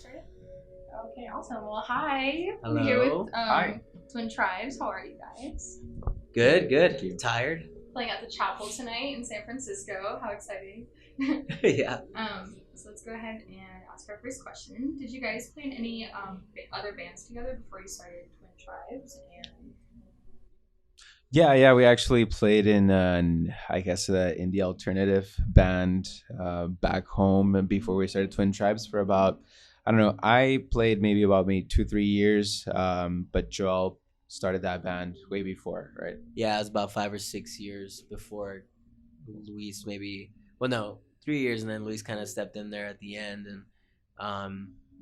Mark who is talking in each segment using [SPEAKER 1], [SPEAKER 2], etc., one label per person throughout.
[SPEAKER 1] Start it? Okay, awesome. Well, hi.
[SPEAKER 2] Hello.
[SPEAKER 1] We're here with
[SPEAKER 2] Hi.
[SPEAKER 1] Twin Tribes. How are you guys?
[SPEAKER 2] Good, good. Thank you. Tired?
[SPEAKER 1] Playing at the chapel tonight in San Francisco. How exciting.
[SPEAKER 2] Yeah.
[SPEAKER 1] So let's go ahead and ask our first question. Did you guys play in any other bands together before you started Twin Tribes? And
[SPEAKER 3] Yeah, we actually played in, I guess, the indie alternative band back home and before we started Twin Tribes for about, I don't know, I played maybe about 2-3 years, but Joel started that band way before, right?
[SPEAKER 2] Yeah, it was about 5 or 6 years before Luis maybe. Well, no, 3 years, and then Luis kind of stepped in there at the end, and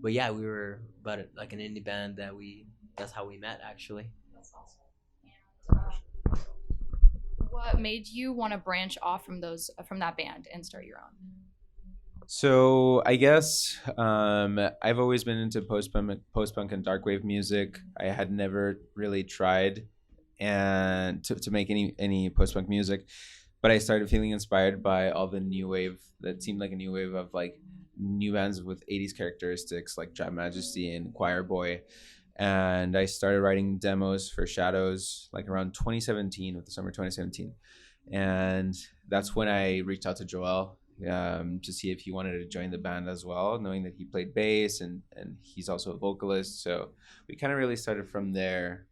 [SPEAKER 2] but yeah, we were about like an indie band that we. That's how we met, actually.
[SPEAKER 1] that's awesome. And what made you want to branch off from that band and start your own?
[SPEAKER 3] So I guess I've always been into post-punk and dark wave music. I had never really tried and to make any post-punk music, but I started feeling inspired by all the new wave that seemed like a new wave of like new bands with 80s characteristics like Jam Majesty and Choir Boy. And I started writing demos for Shadows like around 2017, with the summer 2017. And that's when I reached out to Joel to see if he wanted to join the band as well, knowing that he played bass and he's also a vocalist. So we kind of really started from there.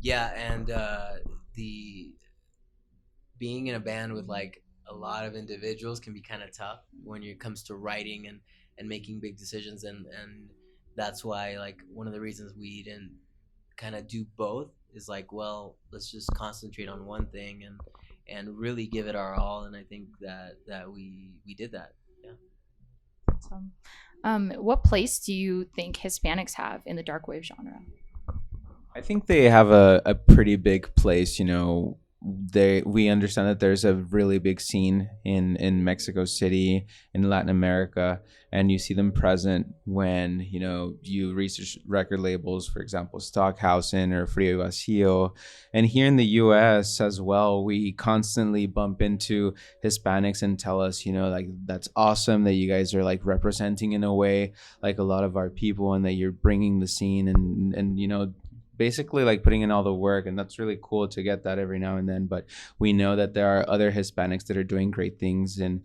[SPEAKER 2] Yeah, and the being in a band with like a lot of individuals can be kind of tough when it comes to writing and making big decisions, and that's why like one of the reasons we didn't kind of do both is like, well, let's just concentrate on one thing and really give it our all, and I think that we did that. Yeah.
[SPEAKER 1] Awesome. What place do you think Hispanics have in the dark wave genre?
[SPEAKER 3] I think they have a pretty big place. We understand that there's a really big scene in Mexico City, in Latin America, and you see them present when you research record labels, for example Stockhausen or Frio y Vacío. And here in the US as well, we constantly bump into Hispanics and tell us, like, that's awesome that you guys are like representing in a way like a lot of our people, and that you're bringing the scene and basically like putting in all the work, and that's really cool to get that every now and then. But we know that there are other Hispanics that are doing great things in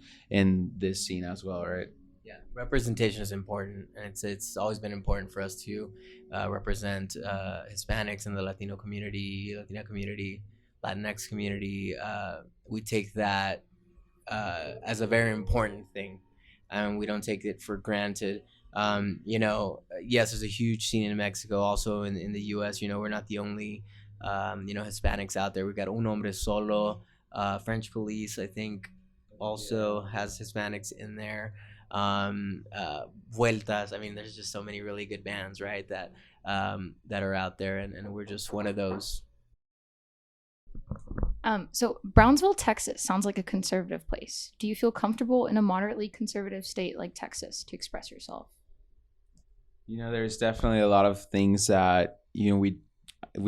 [SPEAKER 3] this scene as well, right?
[SPEAKER 2] Yeah, representation is important, and it's always been important for us to represent Hispanics in the Latino community, Latina community, Latinx community. We take that as a very important thing, and we don't take it for granted. Yes, there's a huge scene in Mexico, also in the U.S. We're not the only, Hispanics out there. We've got Un Hombre Solo, French Police, I think, also has Hispanics in there. Vueltas. I mean, there's just so many really good bands, right? That are out there, and we're just one of those.
[SPEAKER 1] So Brownsville, Texas sounds like a conservative place. Do you feel comfortable in a moderately conservative state like Texas to express yourself?
[SPEAKER 3] There's definitely a lot of things that we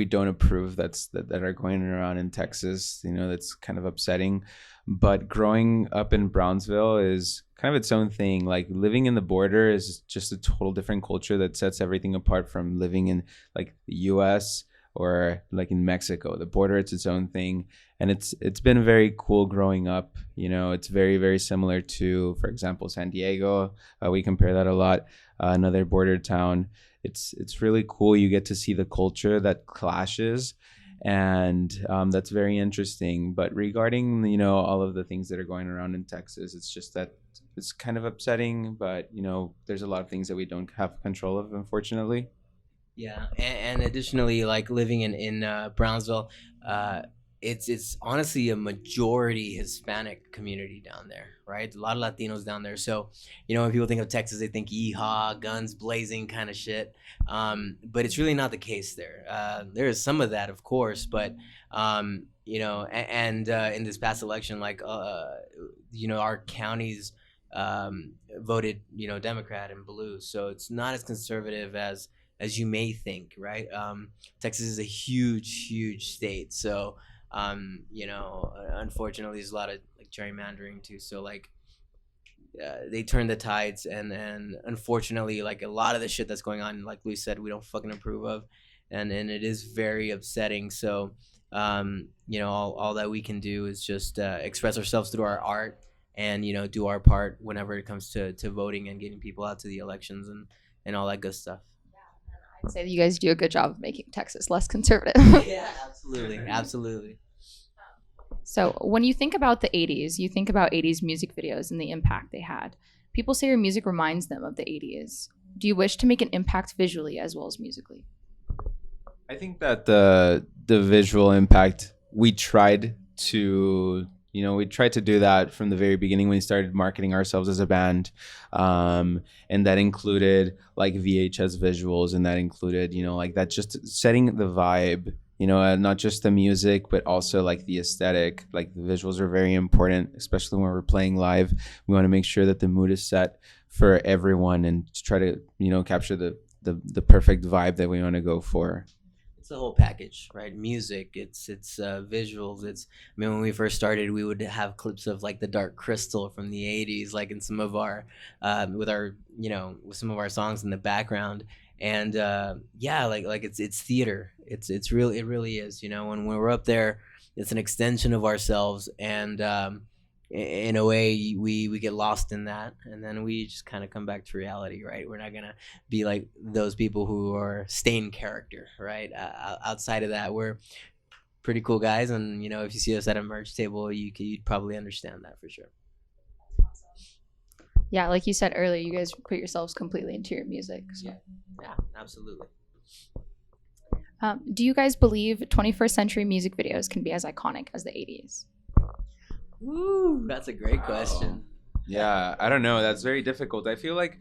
[SPEAKER 3] don't approve that are going around in Texas. That's kind of upsetting. But growing up in Brownsville is kind of its own thing. Like living in the border is just a total different culture that sets everything apart from living in like the U.S. or like in Mexico. The border, it's its own thing, and it's been very cool growing up. It's very, very similar to, for example, San Diego. We compare that a lot. Another border town. It's really cool. You get to see the culture that clashes, and that's very interesting. But regarding all of the things that are going around in Texas, it's just that it's kind of upsetting. But there's a lot of things that we don't have control of, unfortunately.
[SPEAKER 2] Yeah, and additionally, like living in Brownsville, it's honestly a majority Hispanic community down there, right? A lot of Latinos down there. So, when people think of Texas, they think yeehaw, guns blazing kind of shit. But it's really not the case there. There is some of that, of course, but in this past election, like our counties voted Democrat and blue, so it's not as conservative as you may think, right? Texas is a huge, huge state, so unfortunately, there's a lot of like gerrymandering too. So like, they turn the tides, and unfortunately, like a lot of the shit that's going on, like Luis said, we don't fucking approve of, and it is very upsetting. So all that we can do is just express ourselves through our art, and do our part whenever it comes to voting and getting people out to the elections and all that good stuff.
[SPEAKER 4] I'd say that you guys do a good job of making Texas less conservative.
[SPEAKER 2] Yeah, absolutely.
[SPEAKER 4] So when you think about the 80s, you think about 80s music videos and the impact they had. People say your music reminds them of the 80s. Do you wish to make an impact visually as well as musically?
[SPEAKER 3] I think that the visual impact, we tried to do that from the very beginning when we started marketing ourselves as a band, and that included like VHS visuals, and that included like that, just setting the vibe, not just the music but also like the aesthetic. Like the visuals are very important, especially when we're playing live. We want to make sure that the mood is set for everyone and to try to capture the perfect vibe that we want to go for.
[SPEAKER 2] It's the whole package, right? Music, it's visuals. When we first started, we would have clips of like the Dark Crystal from the 80s, like in some of our with some of our songs in the background. And like it's theater. It really is. When we're up there, it's an extension of ourselves, and in a way we get lost in that, and then we just kind of come back to reality, right? We're not gonna be like those people who are staying character, right? Outside of that, we're pretty cool guys, and if you see us at a merch table, you'd probably understand that for sure.
[SPEAKER 4] Yeah, like you said earlier, you guys put yourselves completely into your music. So.
[SPEAKER 2] Yeah, absolutely.
[SPEAKER 4] Do you guys believe 21st century music videos can be as iconic as the 80s?
[SPEAKER 2] Woo, that's a great question.
[SPEAKER 3] Yeah, I don't know. That's very difficult. I feel like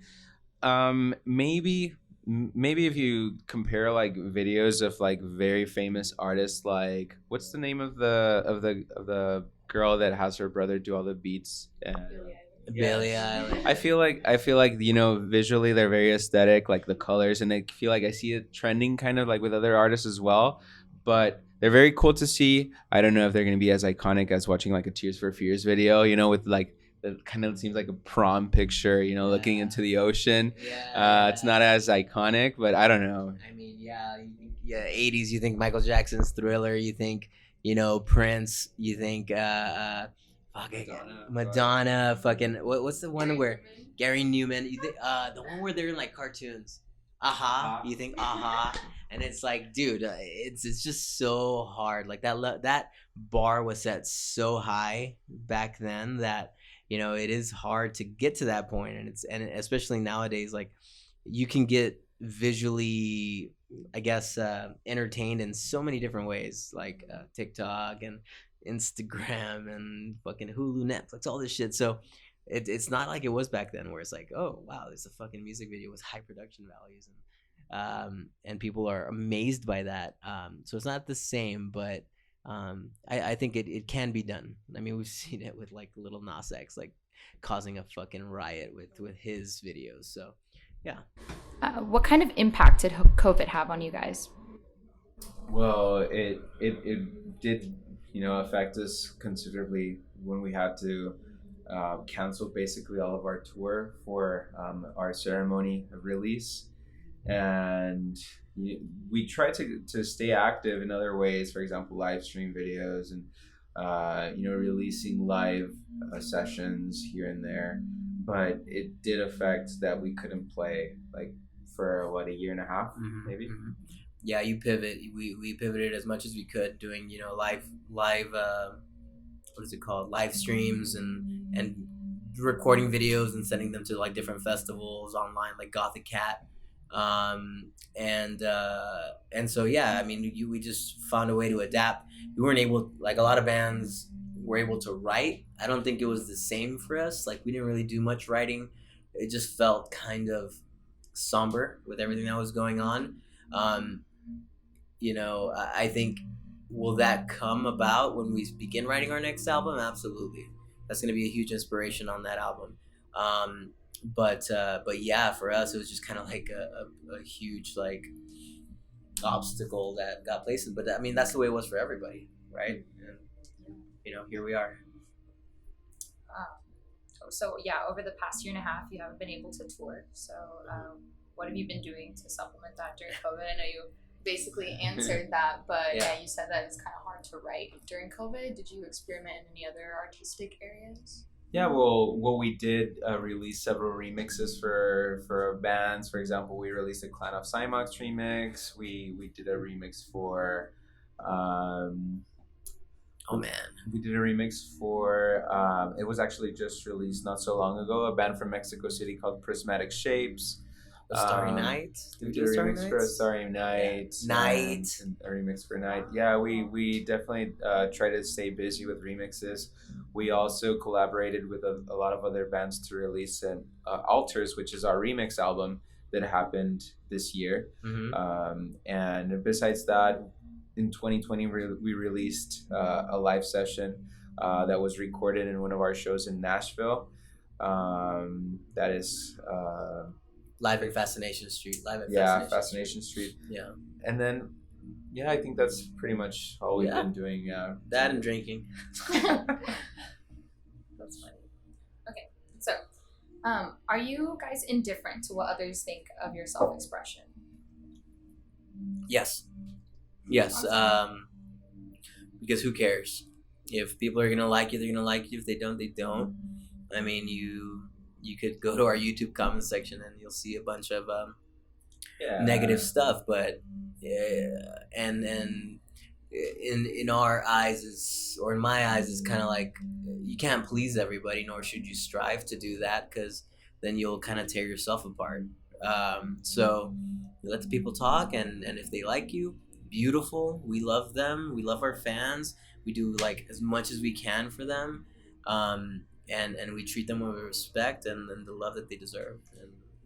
[SPEAKER 3] maybe if you compare like videos of like very famous artists, like what's the name of the girl that has her brother do all the beats?
[SPEAKER 2] Billie Eilish.
[SPEAKER 3] I feel like visually they're very aesthetic, like the colors, and I feel like I see it trending kind of like with other artists as well. But they're very cool to see. I don't know if they're going to be as iconic as watching like a Tears for Fears video, with like that kind of seems like a prom picture, looking into the ocean. It's not as iconic, but I don't know.
[SPEAKER 2] I mean, you think 80s, you think Michael Jackson's Thriller, you think, Prince, you think Madonna, fucking what's the one where Gary Newman, you think the one where they're in like cartoons. You think and it's like, dude, it's just so hard. Like that bar was set so high back then that it is hard to get to that point, and especially nowadays, like you can get visually, I guess, entertained in so many different ways, like TikTok and Instagram and fucking Hulu, Netflix, all this shit. So it's not like it was back then, where it's like, oh wow, it's a fucking music video with high production values, and people are amazed by that. So it's not the same, but I think it can be done. I mean, we've seen it with like Lil Nas X, like causing a fucking riot with his videos. So yeah.
[SPEAKER 4] What kind of impact did COVID have on you guys?
[SPEAKER 3] Well, it did affect us considerably when we had to cancel basically all of our tour for our ceremony of release, and we tried to stay active in other ways. For example, live stream videos and releasing live sessions here and there. But it did affect that we couldn't play like for a year and a half, maybe.
[SPEAKER 2] Yeah, you pivot. We pivoted as much as we could, doing live what is it called, live streams and recording videos and sending them to like different festivals online, like Gothic Cat, and so yeah, I mean, we just found a way to adapt. We weren't able, like a lot of bands were able to write. I don't think it was the same for us. Like we didn't really do much writing. It just felt kind of somber with everything that was going on. I think, will that come about when we begin writing our next album? Absolutely. That's going to be a huge inspiration on that album. But yeah, for us, it was just kind of like a huge like obstacle that got placed in. But I mean, that's the way it was for everybody, right? And here we are.
[SPEAKER 1] So yeah, over the past year and a half, you haven't been able to tour. So what have you been doing to supplement that during COVID? I know you basically answered that, but yeah, you said that it's kind of hard to write during COVID. Did you experiment in any other artistic areas?
[SPEAKER 3] Yeah, well, we did release several remixes for bands. For example, we released a Clan of Cymox remix. We did a remix for,
[SPEAKER 2] Oh man,
[SPEAKER 3] we did a remix for. It was actually just released not so long ago. A band from Mexico City called Prismatic Shapes.
[SPEAKER 2] A Starry Night.
[SPEAKER 3] We did a remix for A Starry Night.
[SPEAKER 2] Yeah. Night.
[SPEAKER 3] And a remix for Night. Yeah, we definitely try to stay busy with remixes. We also collaborated with a lot of other bands to release an Alters, which is our remix album that happened this year.
[SPEAKER 2] Mm-hmm.
[SPEAKER 3] And besides that, in 2020, we released a live session that was recorded in one of our shows in Nashville. That is...
[SPEAKER 2] Live at Fascination Street.
[SPEAKER 3] Fascination Street.
[SPEAKER 2] Yeah.
[SPEAKER 3] And then, I think that's pretty much all we've been doing.
[SPEAKER 2] That and drinking.
[SPEAKER 1] That's funny. Okay, so are you guys indifferent to what others think of your self-expression?
[SPEAKER 2] Yes.
[SPEAKER 1] Awesome.
[SPEAKER 2] Because who cares? If people are gonna like you, they're gonna like you. If they don't, they don't. I mean, you could go to our YouTube comment section and you'll see a bunch of negative stuff, but and in our eyes or in my eyes is kind of like you can't please everybody, nor should you strive to do that, because then you'll kind of tear yourself apart. So you let the people talk, and if they like you, beautiful. We love them. We love our fans. We do like as much as we can for them. And we treat them with respect and the love that they deserve.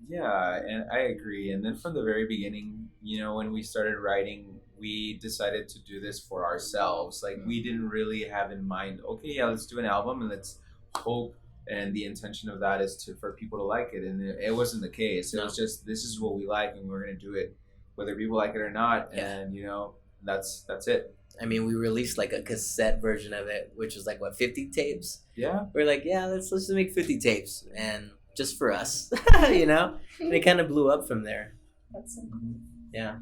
[SPEAKER 3] And I agree. And then from the very beginning, when we started writing, we decided to do this for ourselves. Like, we didn't really have in mind, okay, let's do an album and let's hope. And the intention of that is for people to like it. And it wasn't the case. It was just, this is what we like and we're going to do it, whether people like it or not.
[SPEAKER 2] Yeah.
[SPEAKER 3] And, that's it.
[SPEAKER 2] I mean, we released like a cassette version of it, which was like 50 tapes.
[SPEAKER 3] Yeah.
[SPEAKER 2] We're like, let's just make 50 tapes, and just for us, And it kind of blew up from there.
[SPEAKER 1] That's so cool.
[SPEAKER 2] Yeah.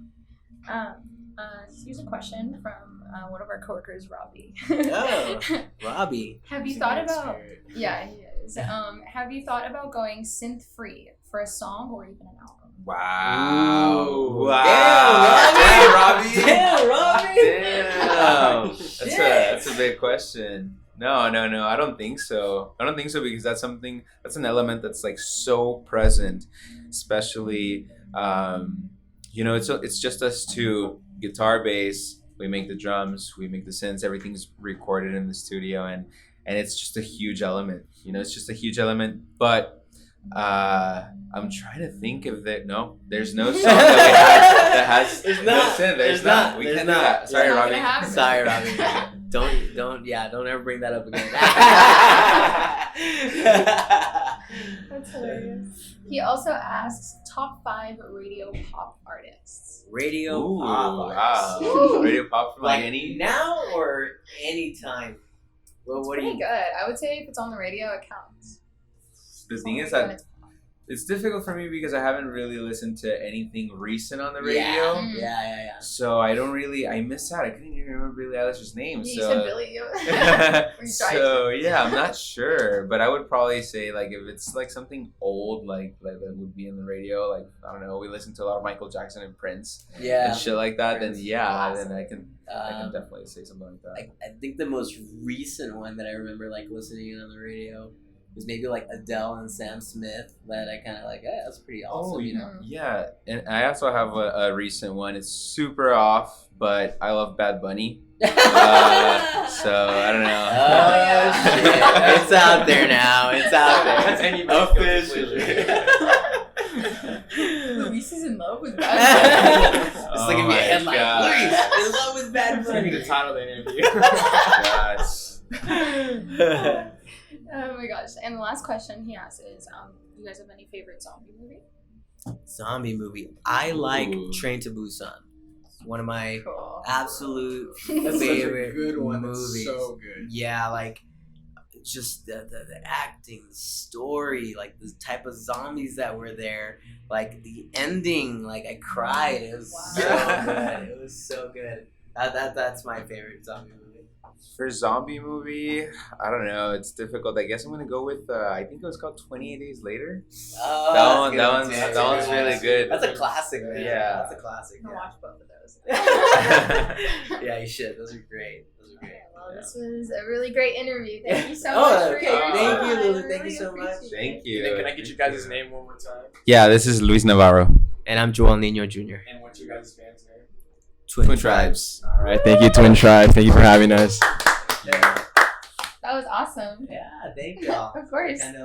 [SPEAKER 1] Here's a question from one of our coworkers, Robbie.
[SPEAKER 2] Oh, Robbie.
[SPEAKER 1] Have you thought about? Yeah, he is. Have you thought about going synth free for a song or even an album?
[SPEAKER 3] Wow.
[SPEAKER 2] Ooh.
[SPEAKER 3] Damn, Robbie.
[SPEAKER 2] Damn, Robbie.
[SPEAKER 3] Damn. That's a big question. No, I don't think so. Because that's an element that's like so present, especially, it's just us two, guitar, bass, we make the drums, we make the synths, everything's recorded in the studio, and it's just a huge element, it's just a huge element, but I'm trying to think of that. No, there's no song that has
[SPEAKER 2] There's
[SPEAKER 3] no
[SPEAKER 2] not.
[SPEAKER 3] synth.
[SPEAKER 2] There's not.
[SPEAKER 3] We
[SPEAKER 2] There's
[SPEAKER 3] can't do
[SPEAKER 2] not.
[SPEAKER 3] that. Sorry,
[SPEAKER 1] It's not
[SPEAKER 3] Robbie.
[SPEAKER 1] gonna happen.
[SPEAKER 2] Sorry, Robbie. Don't ever bring that up again.
[SPEAKER 1] That's hilarious. He also asks top 5 radio pop artists.
[SPEAKER 2] Radio
[SPEAKER 3] Ooh,
[SPEAKER 2] pop
[SPEAKER 3] wow.
[SPEAKER 2] artists.
[SPEAKER 3] Radio pop from
[SPEAKER 2] Like
[SPEAKER 3] any.
[SPEAKER 2] now or any time? Well,
[SPEAKER 1] It's
[SPEAKER 2] what do
[SPEAKER 1] pretty
[SPEAKER 2] you?
[SPEAKER 1] good. I would say if it's on the radio, it counts.
[SPEAKER 3] The thing is
[SPEAKER 1] When
[SPEAKER 3] that
[SPEAKER 1] it's pop.
[SPEAKER 3] it's difficult for me because I haven't really listened to anything recent on the radio.
[SPEAKER 2] Yeah.
[SPEAKER 3] So I miss out. I couldn't even remember Billie Eilish's name.
[SPEAKER 1] You
[SPEAKER 3] so
[SPEAKER 1] said Billy. You tried
[SPEAKER 3] so I'm not sure, but I would probably say like if it's like something old like that would be in the radio, like I don't know, we listen to a lot of Michael Jackson and Prince and shit like that.
[SPEAKER 2] Prince.
[SPEAKER 3] Then then I can definitely say something like that.
[SPEAKER 2] I think the most recent one that I remember like listening on the radio was maybe like Adele and Sam Smith. That I kind of like. That's pretty awesome.
[SPEAKER 3] Yeah, and I also have a recent one. It's super off, but I love Bad Bunny. So I don't know.
[SPEAKER 2] Oh shit! It's out there now. It's out there.
[SPEAKER 3] Officially.
[SPEAKER 1] Luis is in love with Bad Bunny.
[SPEAKER 2] It's like if you headline. Luis in love with Bad Bunny.
[SPEAKER 5] The title of the interview.
[SPEAKER 3] Gosh.
[SPEAKER 1] Oh my gosh. And the last question he asks is, do you guys have any favorite zombie movie?
[SPEAKER 2] Zombie movie. I like
[SPEAKER 3] Ooh.
[SPEAKER 2] Train to Busan. One of my
[SPEAKER 1] Cool.
[SPEAKER 2] absolute
[SPEAKER 5] That's
[SPEAKER 2] favorite
[SPEAKER 5] such a good one.
[SPEAKER 2] movies.
[SPEAKER 5] It's so good.
[SPEAKER 2] Yeah, like just the acting, the story, like the type of zombies that were there, like the ending, like I cried. It was so good. It was so good. That's my favorite zombie movie.
[SPEAKER 5] For zombie movie, I don't know. It's difficult. I guess I'm gonna go with. I think it was called 28 Days Later.
[SPEAKER 2] Oh,
[SPEAKER 5] That one's really good.
[SPEAKER 2] That's a classic, man.
[SPEAKER 5] Yeah.
[SPEAKER 2] That's a classic.
[SPEAKER 1] I'm gonna watch both of those.
[SPEAKER 2] Yeah, you should. Those are great.
[SPEAKER 1] Well, this was a really great interview. Thank you so
[SPEAKER 2] Oh,
[SPEAKER 1] much for your
[SPEAKER 2] thank
[SPEAKER 1] time.
[SPEAKER 2] you, Lulu.
[SPEAKER 1] I
[SPEAKER 2] Thank you
[SPEAKER 1] really
[SPEAKER 2] so much.
[SPEAKER 1] appreciate
[SPEAKER 5] Thank
[SPEAKER 1] it.
[SPEAKER 5] you.
[SPEAKER 6] Can I get you guys' name one more time?
[SPEAKER 3] Yeah, this is Luis Navarro.
[SPEAKER 2] And I'm Joel Nino Jr.
[SPEAKER 6] And what's your guys' band's name?
[SPEAKER 2] Twin Tribes.
[SPEAKER 6] All right. Thank you, Twin Tribe. Thank you for having us.
[SPEAKER 2] Yeah.
[SPEAKER 1] That was awesome.
[SPEAKER 2] Yeah, thank y'all.
[SPEAKER 1] Of course.
[SPEAKER 2] Kind of